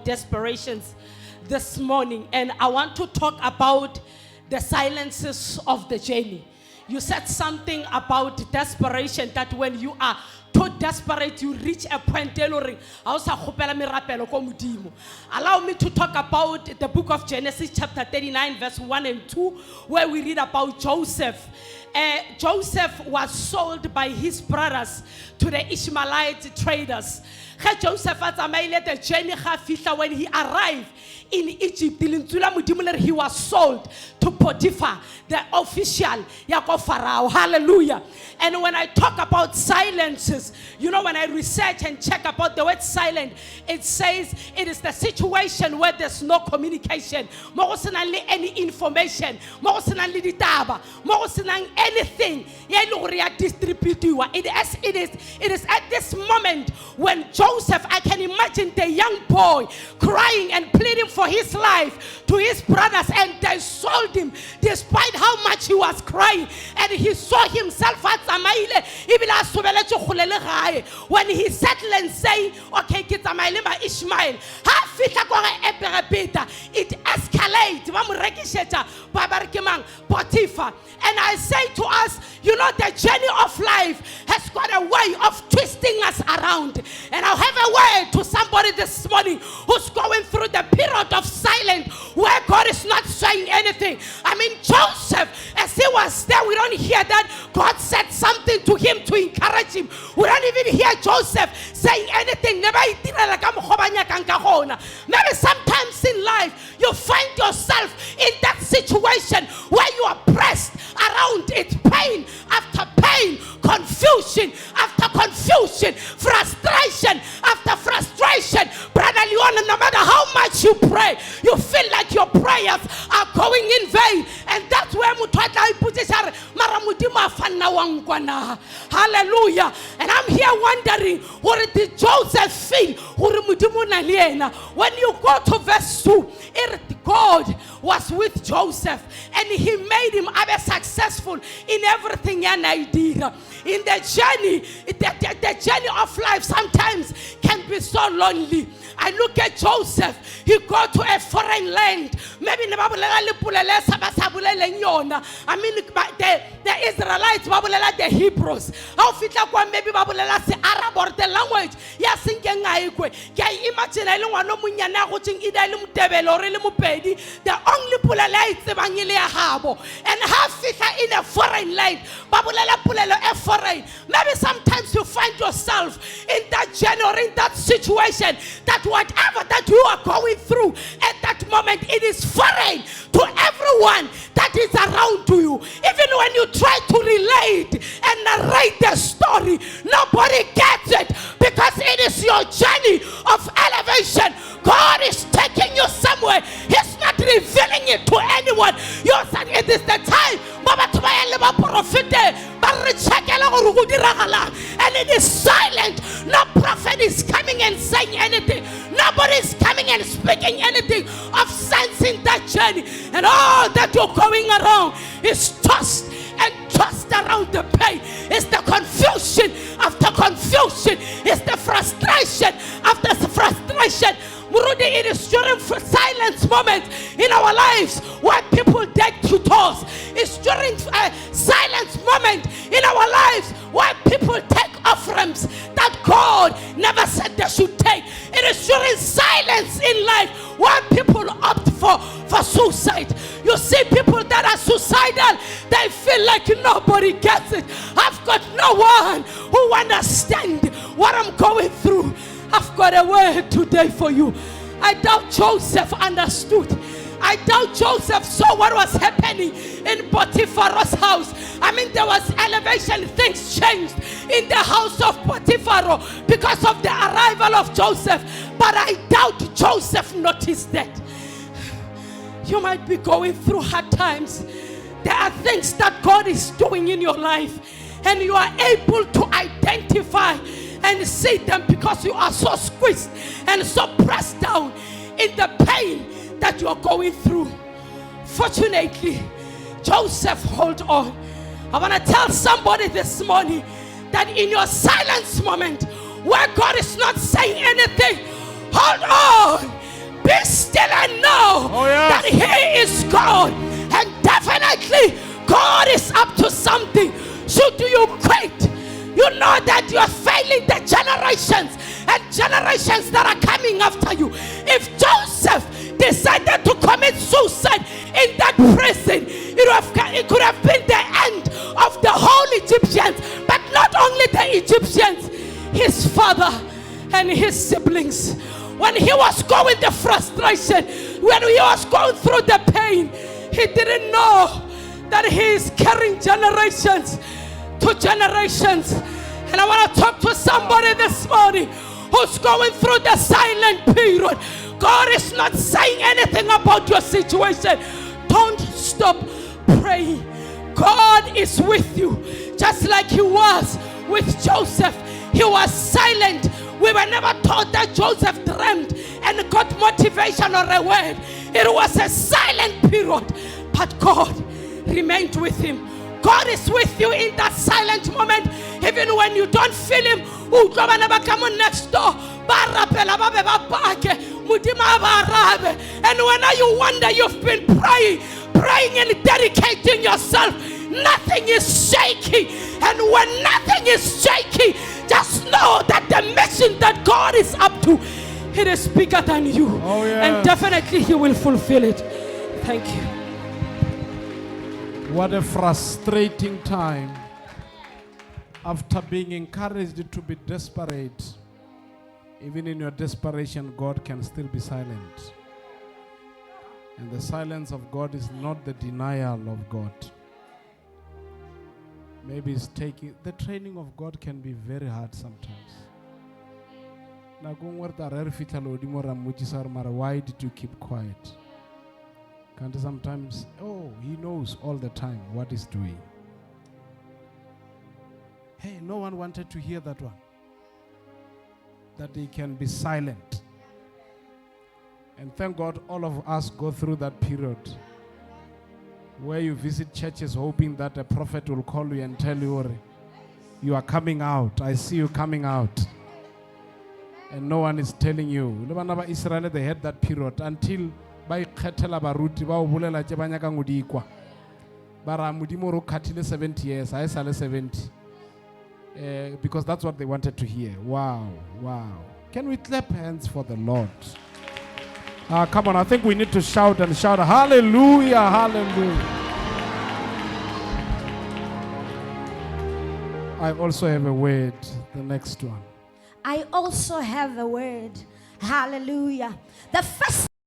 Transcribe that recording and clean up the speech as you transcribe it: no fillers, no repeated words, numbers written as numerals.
Desperations this morning, and I want to talk about the silences of the journey. You said something about desperation, that when you are too desperate, you reach a point. Allow me to talk about the book of Genesis chapter 39 verse 1 and 2, where we read about Joseph. Joseph was sold by his brothers to the Ishmaelite traders. Joseph the journey when he arrived in Egypt, he was sold to Potiphar, the official Pharaoh. Hallelujah. And when I talk about silences, you know, when I research and check about the word silent, it says it is the situation where there's no communication, any information, anything. It is at this moment when Joseph, I can imagine the young boy crying and pleading for his life to his brothers, and they sold him despite how much he was crying. And he saw himself as when he settled and saying, okay, Ishmael, it escalates. And I say to us, you know, the journey of life has got a way of twisting us around. And I'll have a word to somebody this morning who's going through the period of silence where God is not saying anything. I mean, Joseph, as he was there, we don't hear that God said something to him to encourage him. We don't even hear Joseph saying anything. Maybe sometimes in life you find yourself in that situation where you are pressed around it, pain after pain, confusion after confusion, frustration after frustration. Brother Leon, no matter how much you pray, you feel like your prayers are going in vain. And that's where hallelujah. And I'm here wondering, what did Joseph feel when you go to verse 2? God was with Joseph, and he made him successful in everything and idea. In the journey, the journey of life sometimes can be so lonely. I look at Joseph, he go to a foreign land. Maybe I mean, the Israelites, the Hebrews. How fit maybe Arab or the language. Yes, imagine the only Pulalites and half in a foreign land. Maybe sometimes you find yourself in that journey or in that situation, that whatever that you are going through at that moment, it is foreign to everyone that is around you. Even when you try to relate and narrate the story, nobody gets it, because it is your journey of elevation. God is taking you somewhere. He's not revealing it to anyone. You're saying it is the time. And it is silent. No prophet is coming and saying anything. Nobody is coming and speaking anything of sense in that journey. And all that you're going around is tossed and tossed around the pain. It's the confusion after confusion. It's the frustration after frustration. Murudi, it is during silence moments in our lives where people take tutors. It's during a silence moment in our lives where people take offerings that God never said they should take. It is during silence in life where people opt for suicide. You see people that are suicidal, they feel like nobody gets it. I've got no one who understands what I'm going through. I've got a word today for you. I doubt Joseph understood. I doubt Joseph saw what was happening in Potiphar's house. I mean, there was elevation. Things changed in the house of Potiphar because of the arrival of Joseph. But I doubt Joseph noticed that. You might be going through hard times. There are things that God is doing in your life, and you are able to identify and see them because you are so squeezed and so pressed down in the pain that you are going through. Fortunately, Joseph held on. I want to tell somebody this morning that in your silence moment, where God is not saying anything, hold on definitely God is up to something. Should you quit, you know that you are failing the generations and generations that are coming after you. If Joseph decided to commit suicide in that prison, it could have been the end of the whole Egyptians. But not only the Egyptians, his father and his siblings. When he was going the frustration, when he was going through the pain, he didn't know that he is carrying generations to generations. And I want to talk to somebody this morning who's going through the silent period. God is not saying anything about your situation. Don't stop praying. God is with you, just like he was with Joseph. He was silent. We were never taught that Joseph dreamed and got motivation or a word. It was a silent period, but God remained with him. God is with you in that silent moment, even when you don't feel him. Come next door. And when you wonder, you've been praying and dedicating yourself, nothing is shaky. And when nothing is shaky, just know that the mission that God is up to, it is bigger than you. Oh, yes. And definitely he will fulfill it. Thank you. What a frustrating time. After being encouraged to be desperate, even in your desperation, God can still be silent. And the silence of God is not the denial of God. Maybe it's taking, the training of God can be very hard sometimes. Why did you keep quiet? And sometimes, he knows all the time what he's doing. Hey, no one wanted to hear that one. That he can be silent. And thank God all of us go through that period where you visit churches hoping that a prophet will call you and tell you, you are coming out. I see you coming out. And no one is telling you. Israel, they had that period until by khetela baruti ba o bolela tse banya ka ngodikwa bara modimo ro khathile 70 years I sale 70 because that's what they wanted to hear. Wow. Can we clap hands for the Lord? Come on, I think we need to shout hallelujah, hallelujah. I also have a word, the next one. I also have a word. Hallelujah. The first